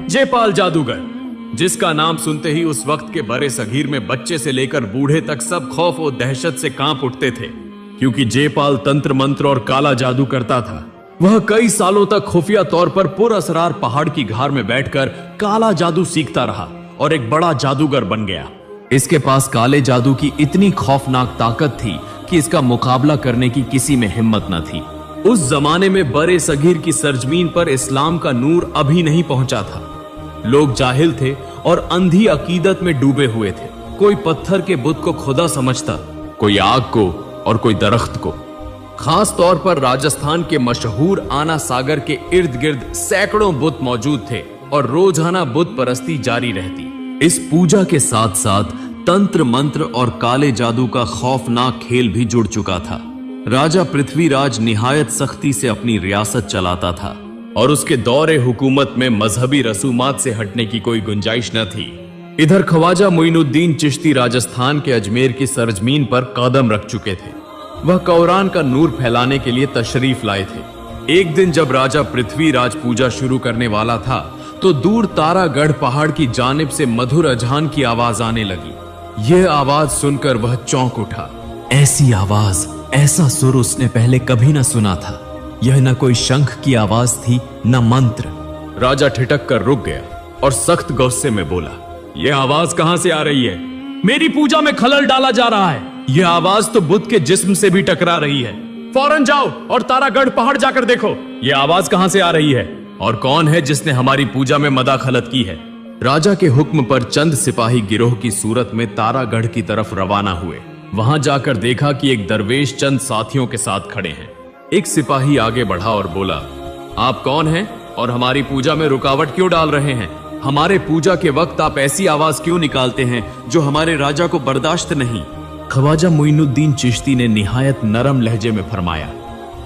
जयपाल जादूगर, जिसका नाम सुनते ही उस वक्त के बड़े सगीर में बच्चे से लेकर बूढ़े तक सब खौफ और दहशत से कांप उठते थे, क्योंकि जयपाल तंत्र मंत्र और काला जादू करता था। वह कई सालों तक खुफिया तौर पर पुरअसरार पहाड़ की घार में बैठकर काला जादू सीखता रहा और एक बड़ा जादूगर बन गया। इसके पास काले जादू की इतनी खौफनाक ताकत थी कि इसका मुकाबला करने की किसी में हिम्मत न थी। उस जमाने में बड़े सगीर की सरजमीन पर इस्लाम का नूर अभी नहीं पहुंचा था। लोग जाहिल थे और अंधी अकीदत में डूबे हुए थे। कोई पत्थर के बुत को खुदा समझता, कोई आग को और कोई दरख्त को। खास तौर पर राजस्थान के मशहूर आना सागर के इर्द गिर्द सैकड़ों बुत मौजूद थे और रोजाना बुत परस्ती जारी रहती। इस पूजा के साथ साथ तंत्र मंत्र और काले जादू का खौफनाक खेल भी जुड़ चुका था। राजा पृथ्वीराज निहायत सख्ती से अपनी रियासत चलाता था और उसके दौरे हुकूमत में मजहबी रसूमात से हटने की कोई गुंजाइश न थी। इधर ख्वाजा मोइनुद्दीन चिश्ती राजस्थान के अजमेर की सरजमीन पर कदम रख चुके थे। वह कुरान का नूर फैलाने के लिए तशरीफ लाए थे। एक दिन जब राजा पृथ्वीराज पूजा शुरू करने वाला था तो दूर तारागढ़ पहाड़ की जानिब से मधुर अजान की आवाज आने लगी। यह आवाज सुनकर वह चौंक उठा। ऐसी आवाज, ऐसा सुर उसने पहले कभी न सुना था। यह न कोई शंख की आवाज थी न मंत्र। राजा ठिठक कर रुक गया और सख्त गुस्से में बोला, यह आवाज कहां से आ रही है? मेरी पूजा में खलल डाला जा रहा है। यह आवाज तो बुद्ध के जिस्म से भी टकरा रही है। फौरन जाओ और तारागढ़ पहाड़ जाकर देखो, यह आवाज कहां से आ रही है और कौन है जिसने हमारी पूजा में मदाखलत की है। राजा के हुक्म पर चंद सिपाही गिरोह की सूरत में तारागढ़ की तरफ रवाना हुए। वहां जाकर देखा कि एक दरवेश चंद साथियों के साथ खड़े हैं। एक सिपाही आगे बढ़ा और बोला, आप कौन हैं और हमारी पूजा में रुकावट क्यों डाल रहे हैं? हमारे पूजा के वक्त आप ऐसी आवाज क्यों निकालते हैं जो हमारे राजा को बर्दाश्त नहीं? ख्वाजा मोइनुद्दीन चिश्ती ने निहायत नरम लहजे में फरमाया,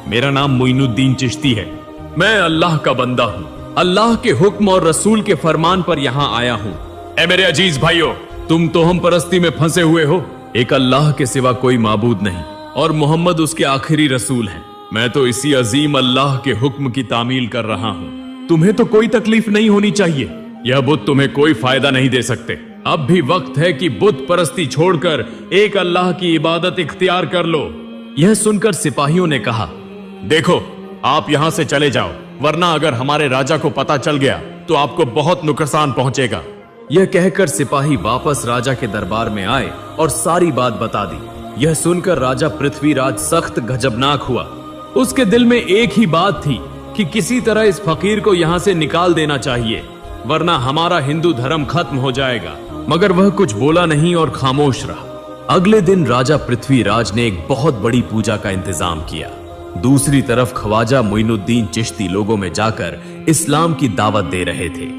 मेरा नाम मोइनुद्दीन चिश्ती है। मैं अल्लाह का बंदा हूँ। अल्लाह के हुक्म और रसूल के फरमान पर यहाँ आया हूँ। ए मेरे अजीज भाइयों, तुम तो हम परस्ती में फंसे हुए हो। एक अल्लाह के सिवा कोई माबूद नहीं और मोहम्मद उसके आखिरी रसूल हैं। मैं तो इसी अजीम अल्लाह के हुक्म की तामील कर रहा हूँ। तुम्हें तो कोई तकलीफ नहीं होनी चाहिए। यह बुत तुम्हें कोई फायदा नहीं दे सकते। अब भी वक्त है कि बुत परस्ती छोड़कर एक अल्लाह की इबादत इख्तियार कर लो। यह सुनकर सिपाहियों ने कहा, देखो आप यहां से चले जाओ, वरना अगर हमारे राजा को पता चल गया तो आपको बहुत नुकसान पहुंचेगा। यह कहकर सिपाही वापस राजा के दरबार में आए और सारी बात बता दी। यह सुनकर राजा पृथ्वीराज सख्त गजबनाक हुआ। उसके दिल में एक ही बात थी कि किसी तरह इस फकीर को यहां से निकाल देना चाहिए, वरना हमारा हिंदू धर्म खत्म हो जाएगा। मगर वह कुछ बोला नहीं और खामोश रहा। अगले दिन राजा पृथ्वीराज ने एक बहुत बड़ी पूजा का इंतजाम किया। दूसरी तरफ ख्वाजा मोइनुद्दीन चिश्ती लोगों में जाकर इस्लाम की दावत दे रहे थे।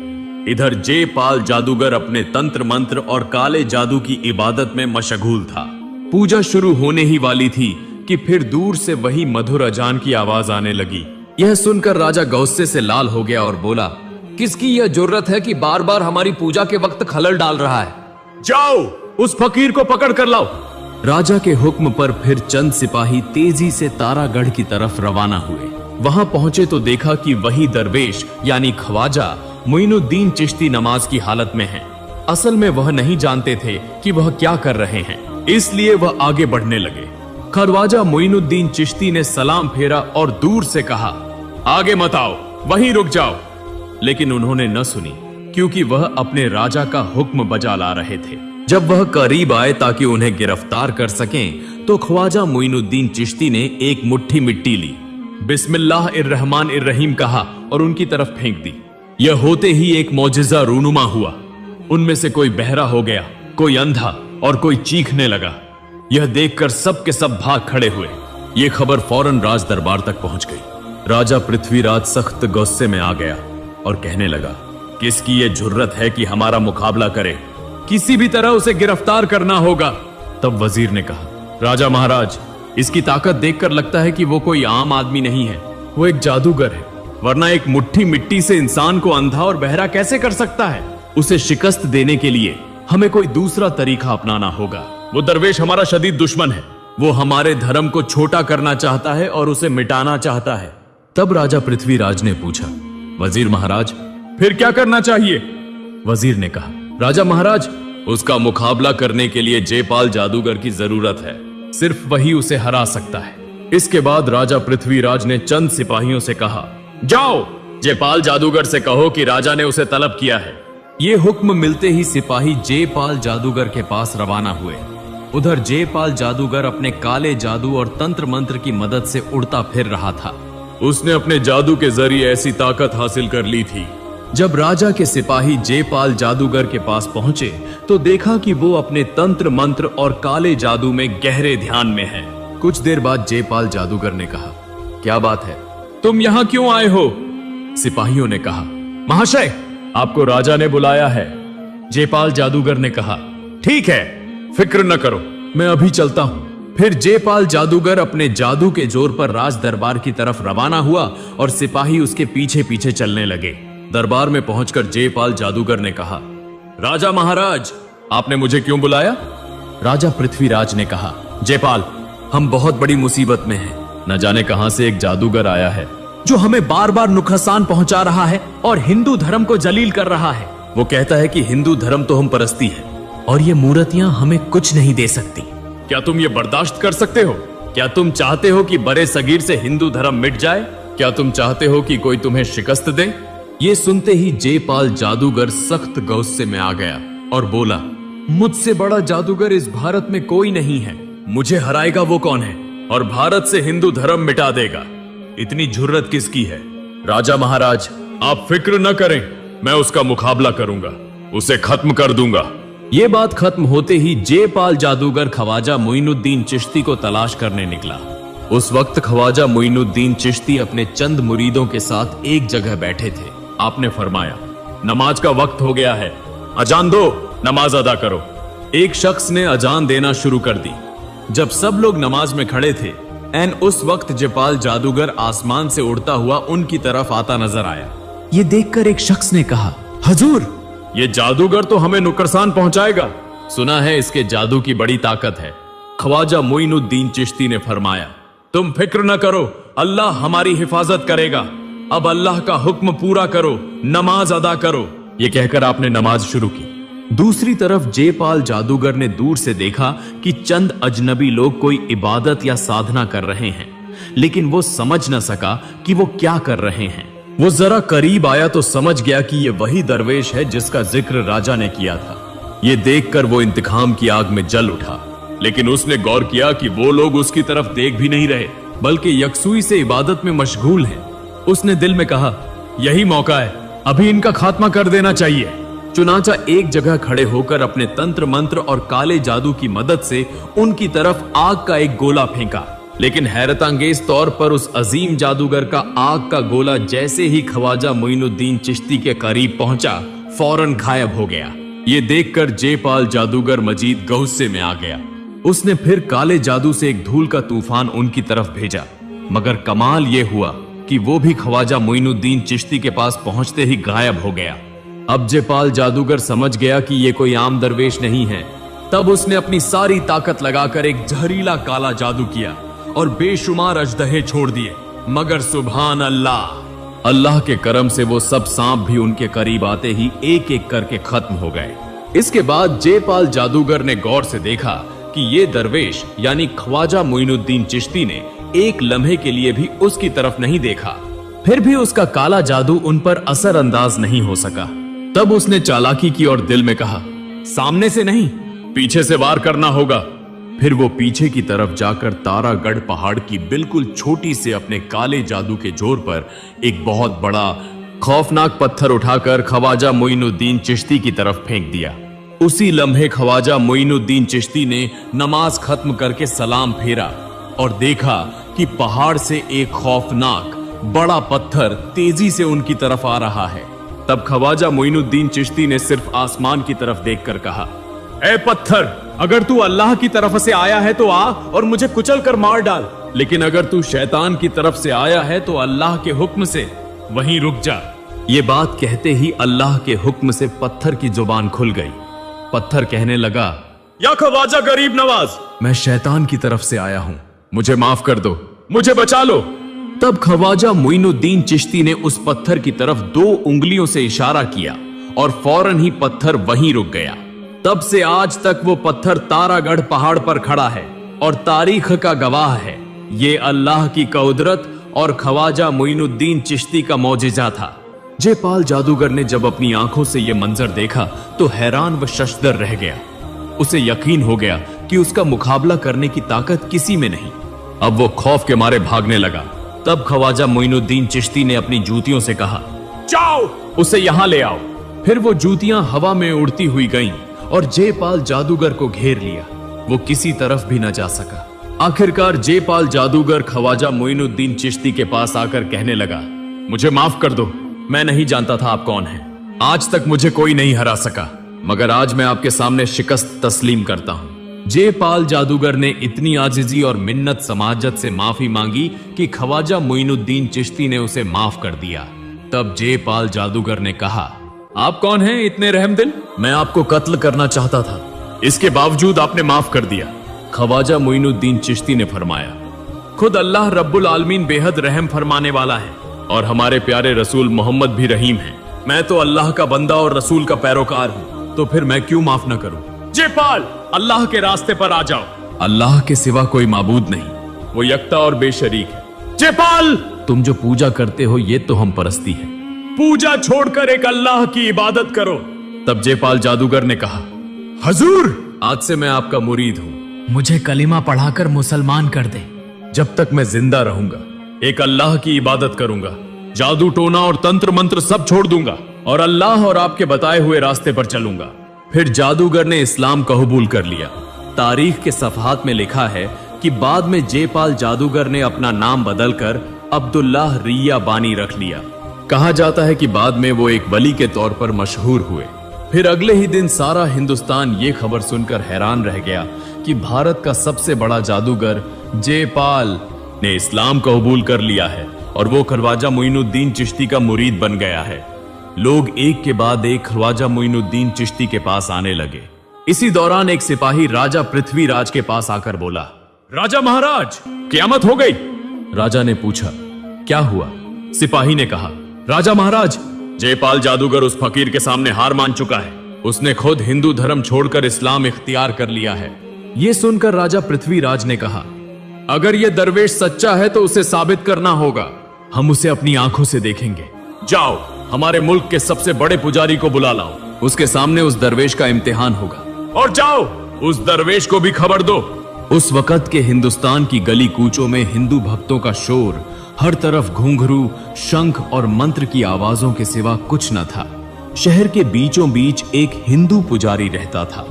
इधर जयपाल जादूगर अपने तंत्र मंत्र और काले जादू की इबादत में मशगूल था। पूजा शुरू होने ही वाली थी कि फिर दूर से वही मधुर अजान की आवाज आने लगी। यह सुनकर राजा गुस्से से लाल हो गया और बोला, किसकी यह जुर्रत है कि बार बार हमारी पूजा के वक्त खलल डाल रहा है? जाओ उस फकीर को पकड़ कर लाओ। राजा के हुक्म पर फिर चंद सिपाही तेजी से तारागढ़ की तरफ रवाना हुए। वहां पहुंचे तो देखा कि वही दरवेश यानी ख्वाजा मोइनुद्दीन चिश्ती नमाज की हालत में है। असल में वह नहीं जानते थे कि वह क्या कर रहे हैं, इसलिए वह आगे बढ़ने लगे। ख्वाजा मोइनुद्दीन चिश्ती ने सलाम फेरा और दूर से कहा, आगे मत आओ, वहीं रुक जाओ। लेकिन उन्होंने न सुनी, क्योंकि वह अपने राजा का हुक्म बजा ला रहे थे। जब वह करीब आए ताकि उन्हें गिरफ्तार कर सकें, तो ख्वाजा मोइनुद्दीन चिश्ती ने एक मुट्ठी मिट्टी ली, बिस्मिल्लाहिर्रहमानिर्रहीम कहा और उनकी तरफ फेंक दी। यह होते ही एक मौजिजा रूनुमा हुआ। उनमें से कोई बहरा हो गया, कोई अंधा और कोई चीखने लगा। यह देखकर सब के सब भाग खड़े हुए। यह खबर फौरन राज दरबार तक पहुंच गई। राजा पृथ्वीराज सख्त गुस्से में आ गया और कहने लगा, किसकी यह जुर्रत है कि हमारा मुकाबला करे? किसी भी तरह उसे गिरफ्तार करना होगा। तब वजीर ने कहा, राजा महाराज, इसकी ताकत देखकर लगता है कि वो कोई आम आदमी नहीं है, वो एक जादूगर है, वरना एक मुट्ठी मिट्टी से इंसान को अंधा और बहरा कैसे कर सकता है? उसे शिकस्त देने के लिए हमें कोई दूसरा तरीका अपनाना होगा। वो दरवेश हमारा शदीद दुश्मन है, वो हमारे धर्म को छोटा करना चाहता है और उसे मिटाना चाहता है। तब राजा पृथ्वीराज ने पूछा, वजीर महाराज, फिर क्या करना चाहिए? वजीर ने कहा, राजा महाराज, उसका मुकाबला करने के लिए जयपाल जादूगर की जरूरत है। सिर्फ वही उसे हरा सकता है। इसके बाद राजा पृथ्वीराज ने चंद सिपाहियों से कहा, जाओ जयपाल जादूगर से कहो कि राजा ने उसे तलब किया है। ये हुक्म मिलते ही सिपाही जयपाल जादूगर के पास रवाना हुए। उधर जयपाल जादूगर अपने काले जादू और तंत्र मंत्र की मदद से उड़ता फिर रहा था। उसने अपने जादू के जरिए ऐसी ताकत हासिल कर ली थी। जब राजा के सिपाही जयपाल जादूगर के पास पहुंचे तो देखा कि वो अपने तंत्र मंत्र और काले जादू में गहरे ध्यान में है। कुछ देर बाद जयपाल जादूगर ने कहा, क्या बात है, तुम यहाँ क्यों आए हो? सिपाहियों ने कहा, महाशय, आपको राजा ने बुलाया है। जयपाल जादूगर ने कहा, ठीक है, फिक्र न करो, मैं अभी चलता हूं। फिर जयपाल जादूगर अपने जादू के जोर पर राज दरबार की तरफ रवाना हुआ और सिपाही उसके पीछे पीछे चलने लगे। दरबार में पहुंचकर जयपाल जादूगर ने कहा, राजा महाराज, आपने मुझे क्यों बुलाया? राजा पृथ्वीराज ने कहा, जयपाल, हम बहुत बड़ी मुसीबत में हैं। न जाने कहां से एक जादूगर आया है जो हमें बार बार नुकसान पहुंचा रहा है और हिंदू धर्म को जलील कर रहा है। वो कहता है कि हिंदू धर्म तो हम परस्ती है और ये मूर्तियां हमें कुछ नहीं दे सकती। क्या तुम ये बर्दाश्त कर सकते हो? क्या तुम चाहते हो कि बड़े सगीर से हिंदू धर्म मिट जाए? क्या तुम चाहते हो कि कोई तुम्हें शिकस्त दे? ये सुनते ही जयपाल जादूगर सख्त गुस्से में आ गया और बोला, मुझसे बड़ा जादूगर इस भारत में कोई नहीं है। मुझे हराएगा वो कौन है और भारत से हिंदू धर्म मिटा देगा? इतनी जुर्रत किसकी है? राजा महाराज, आप फिक्र न करें, मैं उसका मुकाबला करूंगा, उसे खत्म कर दूंगा। ये बात खत्म होते ही जयपाल जादूगर ख्वाजा मोइनुद्दीन चिश्ती को तलाश करने निकला। उस वक्त ख्वाजा मोइनुद्दीन चिश्ती अपने चंद मुरीदों के साथ एक जगह बैठे थे। आपने फरमाया, नमाज का वक्त हो गया है, अजान दो, नमाज अदा करो। एक शख्स ने अजान देना शुरू कर दी। जब सब लोग नमाज में खड़े थे, एन उस वक्त जयपाल जादूगर आसमान से उड़ता हुआ उनकी तरफ आता नजर आया। ये देखकर एक शख्स ने कहा, हुजूर, ये जादूगर तो हमें नुकसान पहुंचाएगा। सुना है इसके जादू की बड़ी ताकत है। ख्वाजा मोइनुद्दीन चिश्ती ने फरमाया, तुम फिक्र न करो, अल्लाह हमारी हिफाजत करेगा। अब अल्लाह का हुक्म पूरा करो, नमाज अदा करो। ये कहकर आपने नमाज शुरू की। दूसरी तरफ जयपाल जादूगर ने दूर से देखा कि चंद अजनबी लोग कोई इबादत या साधना कर रहे हैं, लेकिन वो समझ न सका कि वो क्या कर रहे हैं। वो जरा करीब आया तो समझ गया कि ये वही दरवेश है जिसका जिक्र राजा ने किया था। ये देखकर वो इंतकाम की आग में जल उठा, लेकिन उसने गौर किया कि वो लोग उसकी तरफ देख भी नहीं रहे, बल्कि यकसुई से इबादत में मशगूल हैं। उसने दिल में कहा, यही मौका है, अभी इनका खात्मा कर देना चाहिए। चुनाचा एक जगह खड़े होकर अपने तंत्र मंत्र और काले जादू की मदद से उनकी तरफ आग का एक गोला फेंका, लेकिन हैरतअंगेज तौर पर उस अजीम जादूगर का आग का गोला जैसे ही ख्वाजा मोइनुद्दीन चिश्ती के करीब पहुंचा, फौरन गायब हो गया। ये देखकर जयपाल जादूगर मजीद गुस्से में आ गया। उसने फिर काले जादू से एक धूल का तूफान उनकी तरफ भेजा, मगर कमाल ये हुआ कि वो भी ख्वाजा मोइनुद्दीन चिश्ती के पास पहुंचते ही गायब हो गया। अब जयपाल जादूगर समझ गया कि ये कोई आम दरवेश नहीं है। तब उसने अपनी सारी ताकत लगाकर एक जहरीला काला जादू किया और बेशुमार अजदहे छोड़ दिए, मगर सुभान अल्लाह, अल्लाह के करम से वो सब सांप भी उनके करीब आते ही एक एक करके खत्म हो गए। इसके बाद जयपाल जादूगर ने गौर से देखा कि ये दरवेश यानी ख्वाजा मोइनुद्दीन चिश्ती ने एक लम्हे के लिए भी उसकी तरफ नहीं देखा। फिर भी उसका काला जादू उन पर असर अंदाज नहीं हो सका। तब उसने चालाकी की और दिल में कहा, सामने से नहीं, पीछे से वार करना होगा। फिर वो पीछे की तरफ जाकर तारागढ़ पहाड़ की बिल्कुल छोटी से अपने काले जादू के जोर पर एक बहुत बड़ा खौफनाक पत्थर उठाकर ख्वाजा मोइनुद्दीन चिश्ती की तरफ फेंक दिया। उसी लम्हे ख्वाजा मोइनुद्दीन चिश्ती ने नमाज खत्म करके सलाम फेरा और देखा कि पहाड़ से एक खौफनाक बड़ा पत्थर तेजी से उनकी तरफ आ रहा है। तब ख्वाजा मोइनुद्दीन चिश्ती ने सिर्फ आसमान की तरफ देखकर कहा, ए पत्थर, अगर तू अल्लाह की तरफ से आया है तो आ और मुझे कुचल कर मार डाल, लेकिन अगर तू शैतान की तरफ से आया है तो अल्लाह के हुक्म से वहीं रुक जा। ये बात कहते ही अल्लाह के हुक्म से पत्थर की जुबान खुल गई। पत्थर कहने लगा, या ख्वाजा गरीब नवाज, मैं शैतान की तरफ से आया हूं, मुझे माफ कर दो, मुझे बचा लो। तब ख्वाजा मुइनुद्दीन चिश्ती ने उस पत्थर की तरफ 2 उंगलियों से इशारा किया और फौरन ही पत्थर वहीं रुक गया। तब से आज तक वो पत्थर तारागढ़ पहाड़ पर खड़ा है और तारीख का गवाह है। ये अल्लाह की कुदरत और ख्वाजा मुइनुद्दीन चिश्ती का मौजिजा था। जयपाल जादूगर ने जब अपनी आंखों से यह मंजर देखा तो हैरान व शशदर रह गया। उसे यकीन हो गया कि उसका मुकाबला करने की ताकत किसी में नहीं। अब वो खौफ के मारे भागने लगा। तब ख्वाजा मुइनुद्दीन चिश्ती ने अपनी जूतियों से कहा, जाओ उसे यहां ले आओ। फिर वो जूतियां हवा में उड़ती हुई गईं और जयपाल जादूगर को घेर लिया। वो किसी तरफ भी न जा सका। आखिरकार जयपाल जादूगर ख्वाजा मुइनुद्दीन चिश्ती के पास आकर कहने लगा, मुझे माफ कर दो, मैं नहीं जानता था आप कौन हैं। आज तक मुझे कोई नहीं हरा सका, मगर आज मैं आपके सामने शिकस्त तस्लीम करता हूं। जयपाल जादूगर ने इतनी आजिजी और मिन्नत समाजत से माफी मांगी कि ख्वाजा मुइनुद्दीन चिश्ती ने उसे माफ कर दिया। तब जयपाल जादूगर ने कहा, आप कौन हैं इतने रहमदिल? मैं आपको कत्ल करना चाहता था, इसके बावजूद आपने माफ कर दिया। ख्वाजा मुइनुद्दीन चिश्ती ने फरमाया, खुद अल्लाह रब्बुल आलमीन बेहद रहम फरमाने वाला है और हमारे प्यारे रसूल मोहम्मद भी रहीम हैं। मैं तो अल्लाह का बंदा और रसूल का पैरोकार हूँ, तो फिर मैं क्यों माफ न करूं? जयपाल, अल्लाह के रास्ते पर आ जाओ। अल्लाह के सिवा कोई माबूद नहीं, वो यकता और बेशरीक है। जयपाल, तुम जो पूजा करते हो ये तो हम परस्ती है। पूजा छोड़कर एक अल्लाह की इबादत करो। तब जयपाल जादूगर ने कहा, हजूर, आज से मैं आपका मुरीद हूँ, मुझे कलिमा पढ़ाकर मुसलमान कर दे। जब तक मैं जिंदा रहूंगा एक अल्लाह की इबादत करूंगा, जादू टोना और तंत्र मंत्र सब छोड़ दूंगा और अल्लाह और आपके बताए हुए रास्ते पर चलूंगा। फिर जादूगर ने इस्लाम कबूल कर लिया। तारीख के सफहात में लिखा है कि बाद में जयपाल जादूगर ने अपना नाम बदलकर अब्दुल्लाह रिया बानी रख लिया। कहा जाता है कि बाद में वो एक वली के तौर पर मशहूर हुए। फिर अगले ही दिन सारा हिंदुस्तान ये खबर सुनकर हैरान रह गया कि भारत का सबसे बड़ा जादूगर जयपाल ने इस्लाम कबूल कर लिया है और वो ख्वाजा मुइनुद्दीन चिश्ती का मुरीद बन गया है। लोग एक के बाद एक ख्वाजा मुइनुद्दीन चिश्ती के पास आने लगे। इसी दौरान एक सिपाही राजा पृथ्वीराज के पास आकर बोला, राजा महाराज, क़यामत हो गई। राजा ने पूछा, क्या हुआ? सिपाही ने कहा, राजा महाराज, जयपाल जादूगर उस फकीर के सामने हार मान चुका है। उसने खुद हिंदू धर्म छोड़कर इस्लाम इख्तियार कर लिया है। यह सुनकर राजा पृथ्वीराज ने कहा, अगर यह दरवेश सच्चा है तो उसे साबित करना होगा। हम उसे अपनी आंखों से देखेंगे। जाओ, हमारे मुल्क के सबसे बड़े पुजारी को बुला लाओ, उसके सामने उस दरवेश का इम्तिहान होगा। और जाओ, उस दरवेश को भी खबर दो। उस वक्त के हिंदुस्तान की गली कूचों में हिंदू भक्तों का शोर, हर तरफ घुंघरू, शंख और मंत्र की आवाजों के सिवा कुछ न था। शहर के बीचों बीच एक हिंदू पुजारी रहता था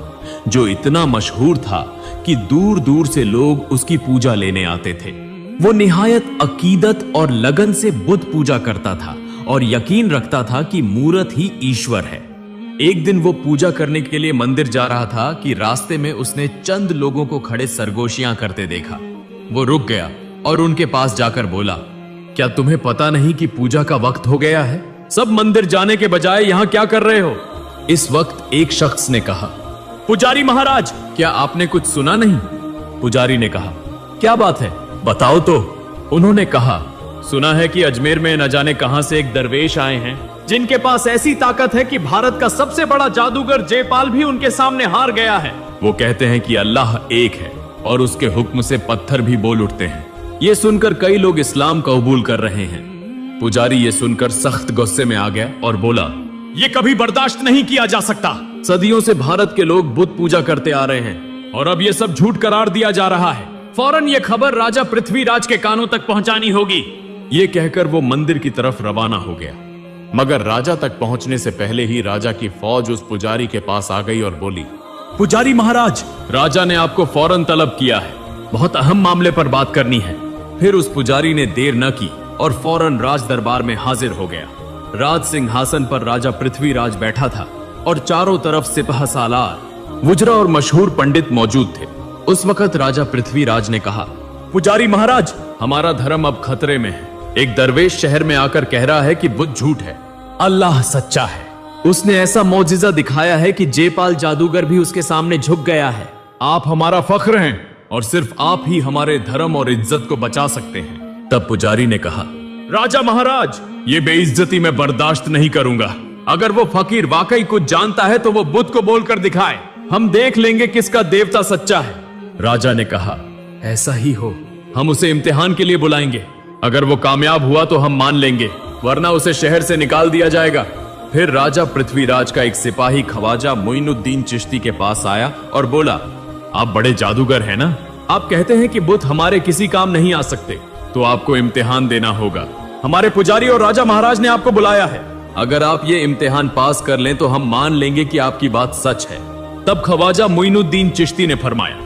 जो इतना मशहूर था कि दूर दूर से लोग उसकी पूजा लेने आते थे। वो निहायत अकीदत और लगन से बुद्ध पूजा करता था और यकीन रखता था कि मूरत ही ईश्वर है। एक दिन वो पूजा करने के लिए मंदिर जा रहा था कि रास्ते में उसने चंद लोगों को खड़े सरगोशियां करते देखा। वो रुक गया और उनके पास जाकर बोला, क्या तुम्हें पता नहीं कि पूजा का वक्त हो गया है? सब मंदिर जाने के बजाय यहाँ क्या कर रहे हो? इस वक्त एक शख्स ने कहा, पुजारी महाराज, क्या आपने कुछ सुना नहीं? पुजारी ने कहा, क्या बात है, बताओ तो। उन्होंने कहा, सुना है कि अजमेर में न जाने कहां से एक दरवेश आए हैं जिनके पास ऐसी ताकत है कि भारत का सबसे बड़ा जादूगर जयपाल भी उनके सामने हार गया है। वो कहते हैं कि अल्लाह एक है और उसके हुक्म से पत्थर भी बोल उठते हैं। ये सुनकर कई लोग इस्लाम कबूल कर रहे हैं। पुजारी ये सुनकर सख्त गुस्से में आ गया और बोला, ये कभी बर्दाश्त नहीं किया जा सकता। सदियों से भारत के लोग बुत पूजा करते आ रहे हैं और अब ये सब झूठ करार दिया जा रहा है। फौरन ये खबर राजा पृथ्वीराज के कानों तक पहुंचानी होगी। ये कहकर वो मंदिर की तरफ रवाना हो गया, मगर राजा तक पहुंचने से पहले ही राजा की फौज उस पुजारी के पास आ गई और बोली, पुजारी महाराज, राजा ने आपको फौरन तलब किया है, बहुत अहम मामले पर बात करनी है। फिर उस पुजारी ने देर न की और फौरन राज दरबार में हाजिर हो गया। राज सिंहासन पर राजा पृथ्वीराज बैठा था और चारों तरफ सिपह सालार, वुजरा और मशहूर पंडित मौजूद थे। उस वक्त राजा पृथ्वीराज ने कहा, पुजारी महाराज, हमारा धर्म अब खतरे में है। एक दरवेश शहर में आकर कह रहा है कि बुद्ध झूठ है, अल्लाह सच्चा है। उसने ऐसा मौजिजा दिखाया है कि जयपाल जादूगर भी उसके सामने झुक गया है। आप हमारा फख्र हैं और सिर्फ आप ही हमारे धर्म और इज्जत को बचा सकते हैं। तब पुजारी ने कहा, राजा महाराज, ये बेइज्जती मैं बर्दाश्त नहीं करूंगा। अगर वो फकीर वाकई कुछ जानता है तो वो बुद्ध को बोलकर दिखाए, हम देख लेंगे किसका देवता सच्चा है। राजा ने कहा, ऐसा ही हो, हम उसे इम्तिहान के लिए बुलाएंगे। अगर वो कामयाब हुआ तो हम मान लेंगे, वरना उसे शहर से निकाल दिया जाएगा। फिर राजा पृथ्वीराज का एक सिपाही ख्वाजा मोइनुद्दीन चिश्ती के पास आया और बोला, आप बड़े जादूगर हैं ना? आप कहते हैं कि बुत हमारे किसी काम नहीं आ सकते, तो आपको इम्तिहान देना होगा। हमारे पुजारी और राजा महाराज ने आपको बुलाया है। अगर आप ये इम्तिहान पास कर लें तो हम मान लेंगे कि आपकी बात सच है। तब ख्वाजा मोइनुद्दीन चिश्ती ने फरमाया,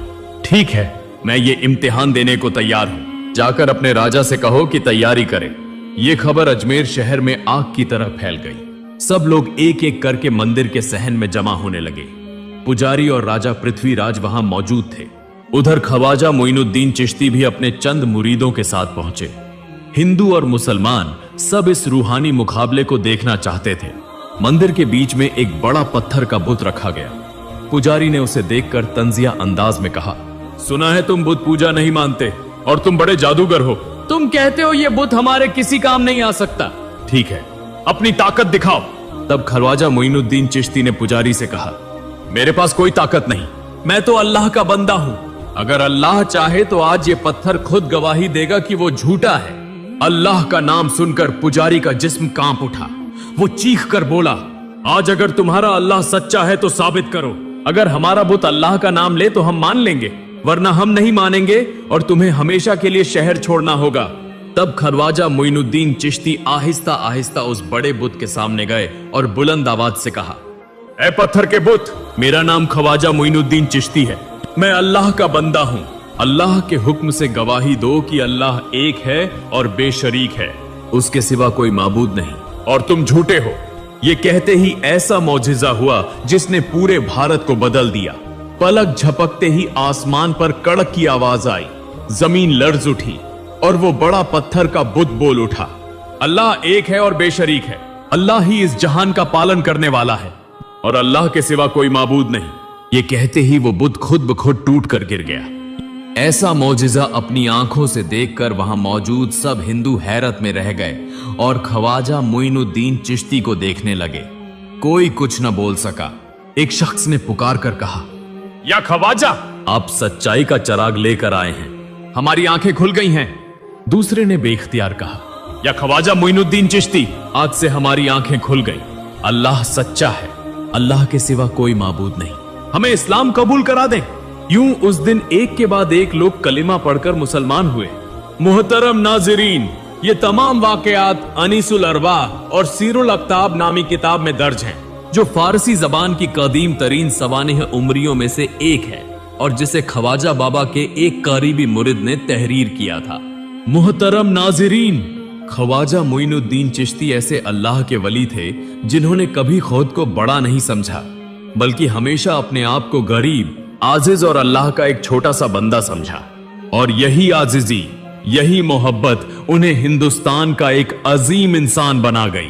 ठीक है, मैं ये इम्तिहान देने को तैयार हूं। जाकर अपने राजा से कहो कि तैयारी करे। ये खबर अजमेर शहर में आग की तरह फैल गई। सब लोग एक एक करके मंदिर के सहन में जमा होने लगे। पुजारी और राजा पृथ्वीराज वहां मौजूद थे। उधर ख्वाजा मोइनुद्दीन चिश्ती भी अपने चंद मुरीदों के साथ पहुंचे। हिंदू और मुसलमान सब इस रूहानी मुकाबले को देखना चाहते थे। मंदिर के बीच में एक बड़ा पत्थर का बुत रखा गया। पुजारी ने उसे देखकर तंजिया अंदाज में कहा, सुना है तुम बुत पूजा नहीं मानते और तुम बड़े जादूगर हो। तुम कहते हो ये बुत हमारे किसी काम नहीं आ सकता। ठीक है, अपनी ताकत दिखाओ। तब ख्वाजा मोइनुद्दीन चिश्ती ने पुजारी से कहा, मेरे पास कोई ताकत नहीं, मैं तो अल्लाह का बंदा हूं। अगर अल्लाह चाहे तो आज ये पत्थर खुद गवाही देगा कि वो झूठा है। अल्लाह का नाम सुनकर पुजारी का जिस्म कांप उठा। वो चीख कर बोला, आज अगर तुम्हारा अल्लाह सच्चा है तो साबित करो। अगर हमारा बुत अल्लाह का नाम ले तो हम मान लेंगे, वरना हम नहीं मानेंगे और तुम्हें हमेशा के लिए शहर छोड़ना होगा। तब ख्वाजा मोइनुद्दीन चिश्ती आहिस्ता आहिस्ता उस बड़े बुत के सामने गए और बुलंद आवाज से कहा, ऐ पत्थर के बुत, मेरा नाम ख्वाजा मोइनुद्दीन चिश्ती है। मैं अल्लाह का बंदा हूं। अल्लाह के हुक्म से गवाही दो कि अल्लाह एक है और बेशरीक है, उसके सिवा कोई माबूद नहीं, और तुम झूठे हो। ये कहते ही ऐसा मौजिजा हुआ जिसने पूरे भारत को बदल दिया। पलक झपकते ही आसमान पर कड़क की आवाज आई, जमीन लर्ज उठी और वो बड़ा पत्थर का बुत बोल उठा, अल्लाह एक है और बेशरीक है। अल्लाह ही इस जहान का पालन करने वाला है और अल्लाह के सिवा कोई माबूद नहीं। ये कहते ही वो बुत खुद ब खुद टूट कर गिर गया। ऐसा मौजिजा अपनी आंखों से देखकर वहां मौजूद सब हिंदू हैरत में रह गए और ख्वाजा मोइनुद्दीन चिश्ती को देखने लगे। कोई कुछ न बोल सका। एक शख्स ने पुकार कर कहा, या ख्वाजा, आप सच्चाई का चिराग लेकर आए हैं, हमारी आंखें खुल गई हैं। दूसरे ने बेख्तियार कहा, या ख्वाजा मोइनुद्दीन चिश्ती, आज से हमारी आंखें खुल गई। अल्लाह सच्चा है, अल्लाह के सिवा कोई माबूद नहीं, हमें इस्लाम कबूल करा दें। यूं उस दिन एक के बाद एक लोग कलिमा पढ़कर मुसलमान हुए। मुहतरम नाज़रीन, ये तमाम वाकयात अनीसुल अरवाह और सीरुल अख्ताब नामी किताब में दर्ज हैं, जो फारसी जबान की कदीम तरीन सवानिह उमरियों में से एक है और जिसे ख्वाजा बाबा के एक करीबी मुरिद ने तहरीर किया था। मुहतरम नाज़रीन, ख्वाजा मोइनुद्दीन चिश्ती ऐसे अल्लाह के वली थे जिन्होंने कभी खुद को बड़ा नहीं समझा, बल्कि हमेशा अपने आप को गरीब, आजिज और अल्लाह का एक छोटा सा बंदा समझा। और यही आजिजी, यही मोहब्बत उन्हें हिंदुस्तान का एक अजीम इंसान बना गई।